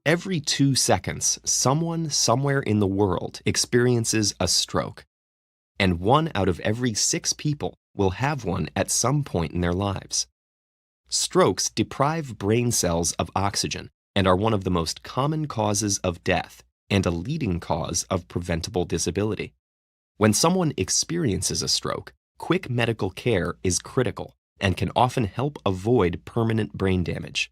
Every 2 seconds, someone somewhere in the world experiences a stroke, and 1 out of every 6 people will have one at some point in their lives. Strokes deprive brain cells of oxygen and are one of the most common causes of death and a leading cause of preventable disability. When someone experiences a stroke, quick medical care is critical and can often help avoid permanent brain damage.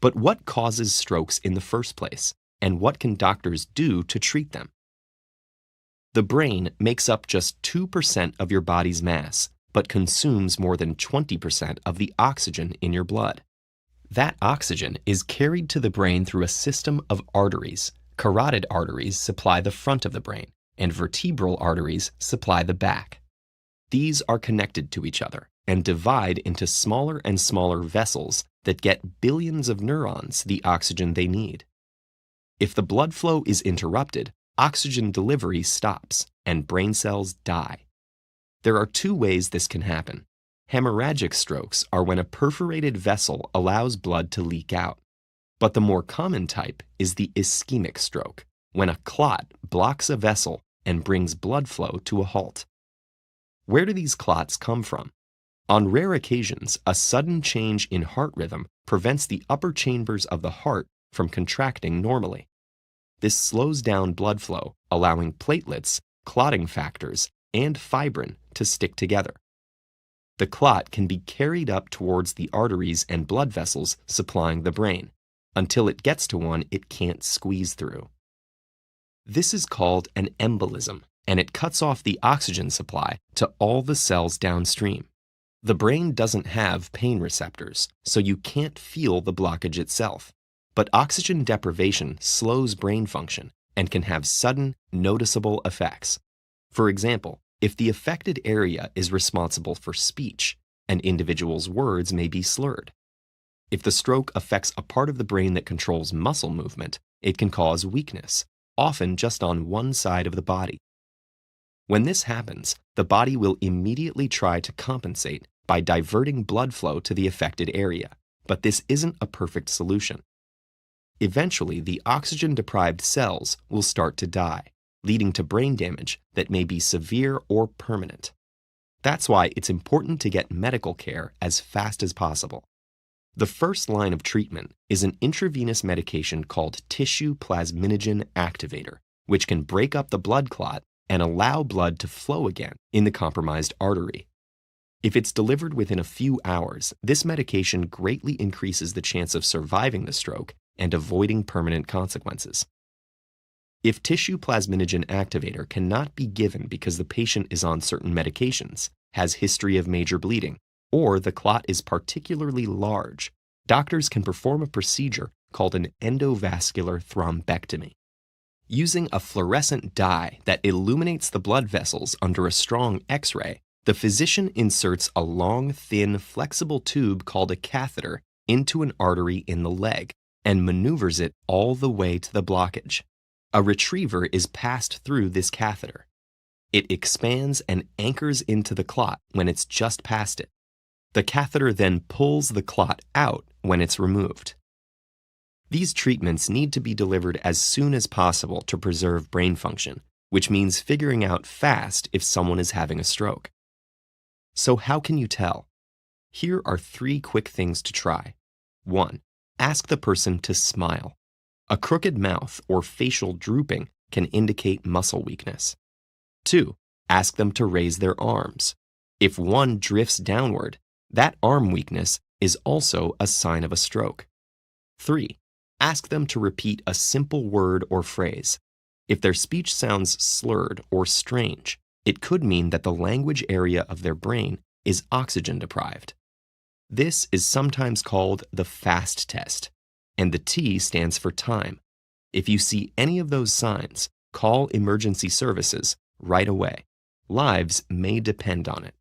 But what causes strokes in the first place, and what can doctors do to treat them? The brain makes up just 2% of your body's mass, but consumes more than 20% of the oxygen in your blood. That oxygen is carried to the brain through a system of arteries. Carotid arteries supply the front of the brain, and vertebral arteries supply the back. These are connected to each other and divide into smaller and smaller vessels that get billions of neurons the oxygen they need. If the blood flow is interrupted, oxygen delivery stops and brain cells die. There are 2 ways this can happen. Hemorrhagic strokes are when a perforated vessel allows blood to leak out. But the more common type is the ischemic stroke, when a clot blocks a vessel and brings blood flow to a halt. Where do these clots come from? On rare occasions, a sudden change in heart rhythm prevents the upper chambers of the heart from contracting normally. This slows down blood flow, allowing platelets, clotting factors, and fibrin to stick together. The clot can be carried up towards the arteries and blood vessels supplying the brain, until it gets to one it can't squeeze through. This is called an embolism, and it cuts off the oxygen supply to all the cells downstream. The brain doesn't have pain receptors, so you can't feel the blockage itself. But oxygen deprivation slows brain function and can have sudden, noticeable effects. For example, if the affected area is responsible for speech, an individual's words may be slurred. If the stroke affects a part of the brain that controls muscle movement, it can cause weakness, often just on one side of the body. When this happens, the body will immediately try to compensate by diverting blood flow to the affected area, but this isn't a perfect solution. Eventually, the oxygen-deprived cells will start to die, leading to brain damage that may be severe or permanent. That's why it's important to get medical care as fast as possible. The first line of treatment is an intravenous medication called tissue plasminogen activator, which can break up the blood clot and allow blood to flow again in the compromised artery. If it's delivered within a few hours, this medication greatly increases the chance of surviving the stroke and avoiding permanent consequences. If tissue plasminogen activator cannot be given because the patient is on certain medications, has history of major bleeding, or the clot is particularly large, doctors can perform a procedure called an endovascular thrombectomy. Using a fluorescent dye that illuminates the blood vessels under a strong X-ray, the physician inserts a long, thin, flexible tube called a catheter into an artery in the leg and maneuvers it all the way to the blockage. A retriever is passed through this catheter. It expands and anchors into the clot when it's just past it. The catheter then pulls the clot out when it's removed. These treatments need to be delivered as soon as possible to preserve brain function, which means figuring out fast if someone is having a stroke. So how can you tell? Here are 3 quick things to try. 1. Ask the person to smile. A crooked mouth or facial drooping can indicate muscle weakness. 2. Ask them to raise their arms. If one drifts downward, that arm weakness is also a sign of a stroke. 3. Ask them to repeat a simple word or phrase. If their speech sounds slurred or strange, it could mean that the language area of their brain is oxygen deprived. This is sometimes called the FAST test, and the T stands for time. If you see any of those signs, call emergency services right away. Lives may depend on it.